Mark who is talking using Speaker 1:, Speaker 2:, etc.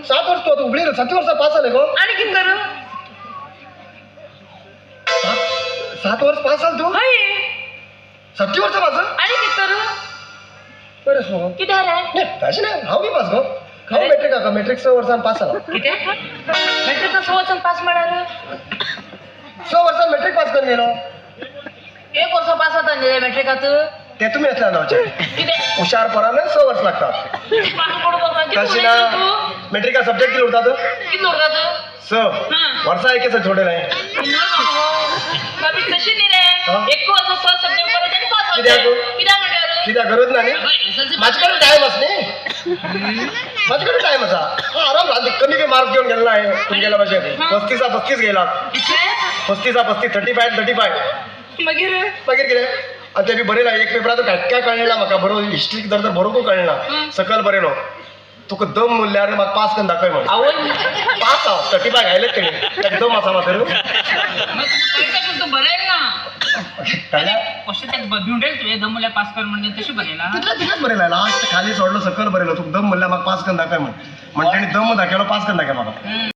Speaker 1: 7 वर्ष तो उबळी 7 वर्ष पास झाले गो
Speaker 2: आणि किती करू
Speaker 1: 7 वर्ष पास झाल तू
Speaker 2: होय
Speaker 1: 70 वर्ष पास
Speaker 2: आणि किती करू
Speaker 1: बरं सो
Speaker 2: किती हराय
Speaker 1: नाही तशी नाही हाव मी पास गो खाऊ मेट्रिक का मेट्रिक 6 वर्षांनी पास झाला
Speaker 2: किती मेट्रिक तर 6 पास मिळालं
Speaker 1: 6 वर्षांनी मेट्रिक पास करून गेलो
Speaker 2: 1 वर्ष पास होता मेट्रिकात
Speaker 1: ते तुम्ही असल्या नावचे
Speaker 2: किती
Speaker 1: हुशार पराने 6 वर्ष लागतात तशी ना मेट्रिक का सब्जेक्ट किती उडतात
Speaker 2: किती उरतात
Speaker 1: 6 वर्ष आहे की छोटे नाही
Speaker 2: बाबी तशी नाही रे 1 वर्ष 6 सब्जेक्ट करायचे आणि पास
Speaker 1: किती आहे तू?
Speaker 2: किती म्हणणार
Speaker 1: किती गरज नाही माझ्याकडे टाइम असणे माझ्याकडे टाइम असा आराम राहते कमी काही मार्क्स घेऊन गेला आहे तुम्ही गेला पाहिजे 35 गेला 35 35 मागीर कितें आणि ते बी बरयला एक पेपराचो काय कळना म्हाका बरो हिस्ट्री जर बरोबर कळना सकल बरयलो तुका दम म्हणल्यार म्हाका पास करून दाखय म्हण
Speaker 2: आवड
Speaker 1: पास हांव 35 घायलेच तेणी एकदम आसा म्हाका
Speaker 2: तू बरेल ना
Speaker 1: कळ्ळें
Speaker 2: कशें तें भिवंडेल तुवें दम म्हणल्यार पास कर म्हणजे तशी बरयला
Speaker 1: तितलेच बरयला लास्ट खाली सोडलो सकल बरयलो तुका दम म्हणल्यार म्हाका पास करून दाखय म्हण तेणी दम दाखयलो पास करून दाखय म्हाका